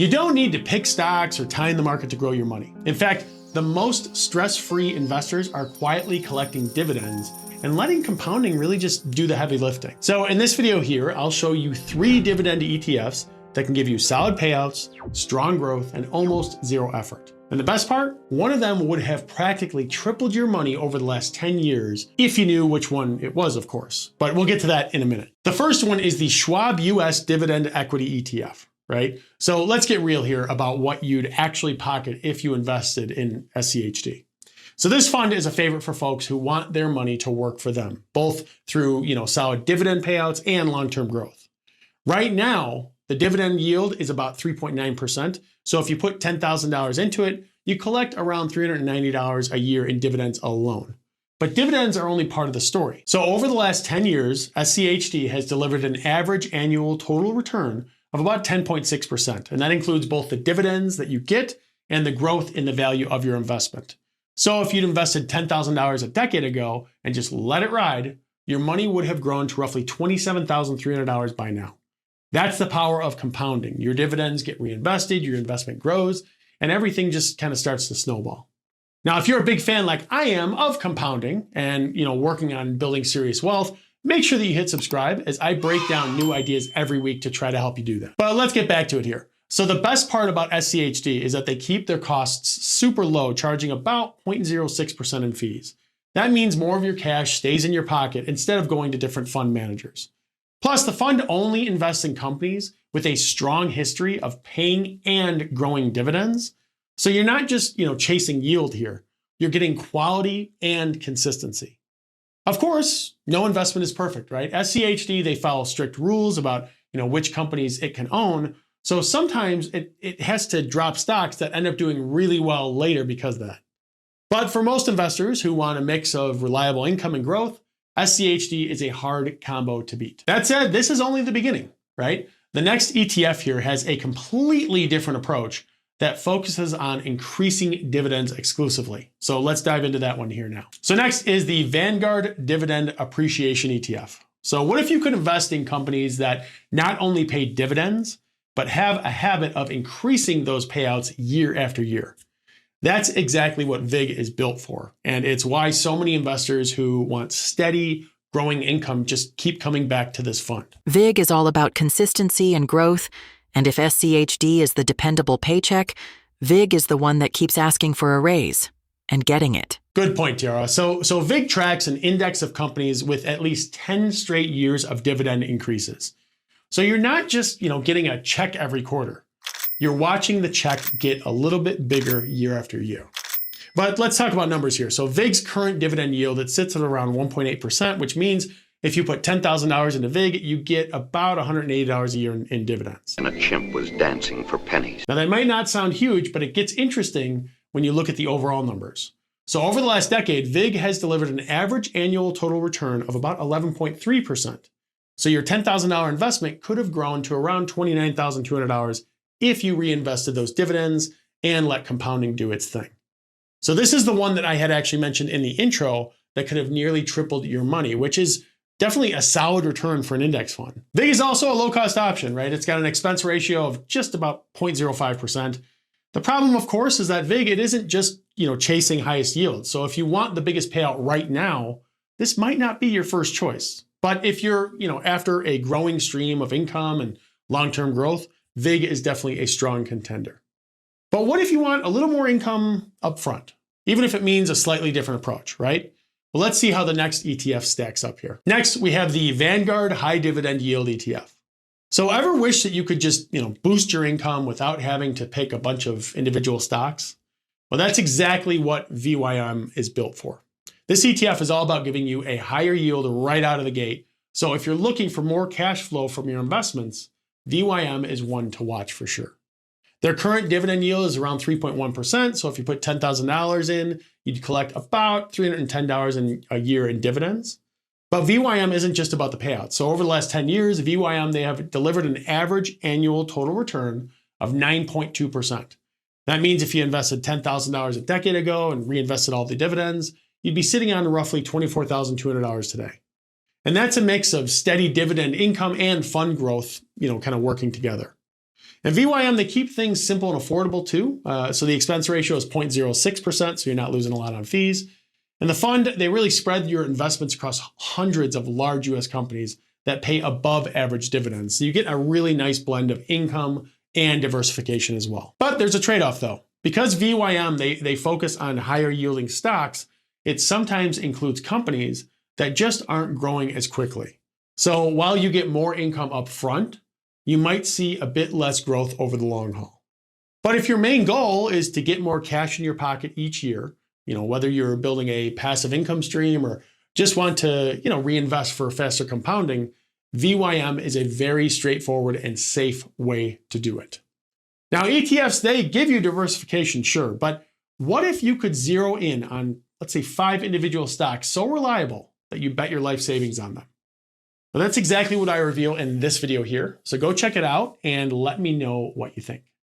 You don't need to pick stocks or time the market to grow your money. In fact, the most stress-free investors are quietly collecting dividends and letting compounding really just do the heavy lifting. So in this video here, I'll show you 3 dividend ETFs that can give you solid payouts, strong growth, and almost zero effort. And the best part, one of them would have practically tripled your money over the last 10 years, if you knew which one it was, of course. But we'll get to that in a minute. The first one is the Schwab US Dividend Equity ETF, right? So let's get real here about what you'd actually pocket if you invested in SCHD. So this fund is a favorite for folks who want their money to work for them, both through, solid dividend payouts and long-term growth. Right now, the dividend yield is about 3.9%. So if you put $10,000 into it, you collect around $390 a year in dividends alone. But dividends are only part of the story. So over the last 10 years, SCHD has delivered an average annual total return of about 10.6%. And that includes both the dividends that you get and the growth in the value of your investment. So if you'd invested $10,000 a decade ago and just let it ride, your money would have grown to roughly $27,300 by now. That's the power of compounding. Your dividends get reinvested, your investment grows, and everything just kind of starts to snowball. Now, if you're a big fan like I am of compounding and, working on building serious wealth, make sure that you hit subscribe as I break down new ideas every week to try to help you do that. But let's get back to it here. So the best part about SCHD is that they keep their costs super low, charging about 0.06% in fees. That means more of your cash stays in your pocket instead of going to different fund managers. Plus, the fund only invests in companies with a strong history of paying and growing dividends. So you're not just, chasing yield here. You're getting quality and consistency. Of course, no investment is perfect, right? SCHD, they follow strict rules about, which companies it can own. So sometimes it has to drop stocks that end up doing really well later because of that. But for most investors who want a mix of reliable income and growth, SCHD is a hard combo to beat. That said, this is only the beginning, right? The next ETF here has a completely different approach that focuses on increasing dividends exclusively. So let's dive into that one here now. So next is the Vanguard Dividend Appreciation ETF. So what if you could invest in companies that not only pay dividends, but have a habit of increasing those payouts year after year? That's exactly what VIG is built for. And it's why so many investors who want steady, growing income just keep coming back to this fund. VIG is all about consistency and growth. And if SCHD is the dependable paycheck, VIG is the one that keeps asking for a raise and getting it. Good point, Tiara. So VIG tracks an index of companies with at least 10 straight years of dividend increases. So you're not just, getting a check every quarter. You're watching the check get a little bit bigger year after year. But let's talk about numbers here. So VIG's current dividend yield, it sits at around 1.8%, which means if you put $10,000 into VIG, you get about $180 a year in dividends. And a chimp was dancing for pennies. Now that might not sound huge, but it gets interesting when you look at the overall numbers. So over the last decade, VIG has delivered an average annual total return of about 11.3%. So your $10,000 investment could have grown to around $29,200 if you reinvested those dividends and let compounding do its thing. So this is the one that I had actually mentioned in the intro that could have nearly tripled your money, which is definitely a solid return for an index fund. VIG is also a low-cost option, right? It's got an expense ratio of just about 0.05%. The problem, of course, is that VIG, it isn't just, chasing highest yield. So if you want the biggest payout right now, this might not be your first choice. But if you're, after a growing stream of income and long-term growth, VIG is definitely a strong contender. But what if you want a little more income up front, even if it means a slightly different approach, right? Well, let's see how the next ETF stacks up here. Next, we have the Vanguard High Dividend Yield ETF. So ever wish that you could just, boost your income without having to pick a bunch of individual stocks? Well, that's exactly what VYM is built for. This ETF is all about giving you a higher yield right out of the gate. So if you're looking for more cash flow from your investments, VYM is one to watch for sure. Their current dividend yield is around 3.1%. So if you put $10,000 in, you'd collect about $310 a year in dividends. But VYM isn't just about the payouts. So over the last 10 years, VYM, they have delivered an average annual total return of 9.2%. That means if you invested $10,000 a decade ago and reinvested all the dividends, you'd be sitting on roughly $24,200 today. And that's a mix of steady dividend income and fund growth, kind of working together. And VYM, they keep things simple and affordable too. So the expense ratio is 0.06%, so you're not losing a lot on fees. And the fund, they really spread your investments across hundreds of large US companies that pay above average dividends. So you get a really nice blend of income and diversification as well. But there's a trade-off though. Because VYM, they focus on higher yielding stocks, it sometimes includes companies that just aren't growing as quickly. So while you get more income up front, you might see a bit less growth over the long haul. But if your main goal is to get more cash in your pocket each year, whether you're building a passive income stream or just want to, reinvest for faster compounding, VYM is a very straightforward and safe way to do it. Now, ETFs, they give you diversification, sure, but what if you could zero in on, let's say, 5 individual stocks so reliable that you bet your life savings on them? Well, that's exactly what I reveal in this video here. So go check it out and let me know what you think.